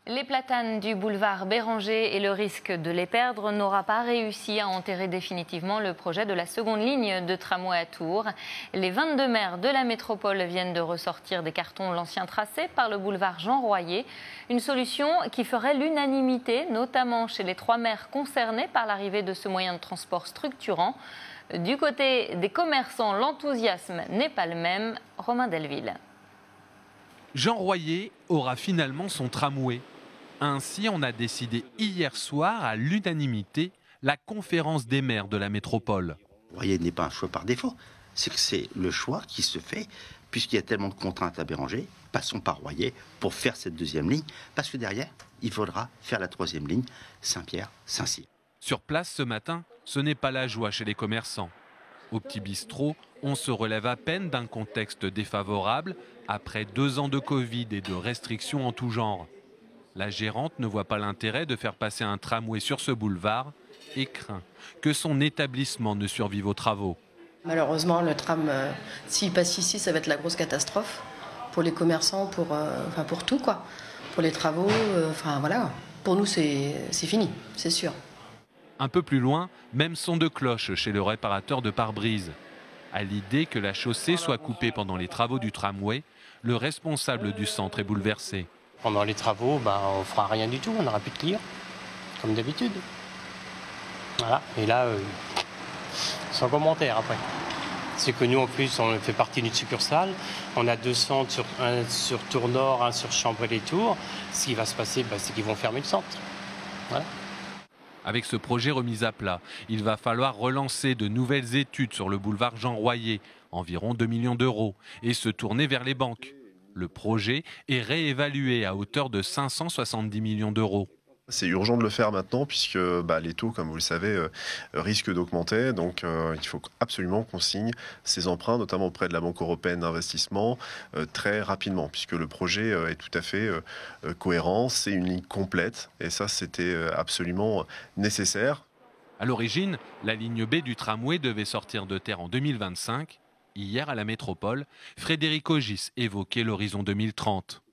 Les platanes du boulevard Béranger et le risque de les perdre n'aura pas réussi à enterrer définitivement le projet de la seconde ligne de tramway à Tours. Les 22 maires de la métropole viennent de ressortir des cartons l'ancien tracé par le boulevard Jean Royer. Une solution qui ferait l'unanimité, notamment chez les 3 maires concernés par l'arrivée de ce moyen de transport structurant. Du côté des commerçants, l'enthousiasme n'est pas le même. Romain Delville. Jean Royer aura finalement son tramway. Ainsi, on a décidé hier soir à l'unanimité la conférence des maires de la métropole. Royer n'est pas un choix par défaut, c'est que c'est le choix qui se fait puisqu'il y a tellement de contraintes à Béranger. Passons par Royer pour faire cette deuxième ligne, parce que derrière, il faudra faire la troisième ligne, Saint-Pierre-Saint-Cyr. Sur place ce matin, ce n'est pas la joie chez les commerçants. Au petit bistrot, on se relève à peine d'un contexte défavorable après 2 ans de Covid et de restrictions en tout genre. La gérante ne voit pas l'intérêt de faire passer un tramway sur ce boulevard et craint que son établissement ne survive aux travaux. Malheureusement, le tram, s'il passe ici, ça va être la grosse catastrophe pour les commerçants, pour tout, quoi. Pour les travaux, voilà. Pour nous, c'est fini, c'est sûr. Un peu plus loin, même son de cloche chez le réparateur de pare-brise. À l'idée que la chaussée soit coupée pendant les travaux du tramway, le responsable du centre est bouleversé. Pendant les travaux, on ne fera rien du tout, on n'aura plus de clients, comme d'habitude. Voilà, et là, sans commentaire après. C'est que nous, en plus, on fait partie d'une succursale. On a 2 centres, un sur Tours Nord, un sur Chambray-les-Tours. Ce qui va se passer, c'est qu'ils vont fermer le centre. Voilà. Avec ce projet remis à plat, il va falloir relancer de nouvelles études sur le boulevard Jean Royer, environ 2 millions d'euros, et se tourner vers les banques. Le projet est réévalué à hauteur de 570 millions d'euros. C'est urgent de le faire maintenant puisque les taux, comme vous le savez, risquent d'augmenter. Donc il faut absolument qu'on signe ces emprunts, notamment auprès de la Banque européenne d'investissement, très rapidement, puisque le projet est tout à fait cohérent. C'est une ligne complète et ça, c'était absolument nécessaire. À l'origine, la ligne B du tramway devait sortir de terre en 2025. Hier, à la métropole, Frédéric Ogis évoquait l'horizon 2030.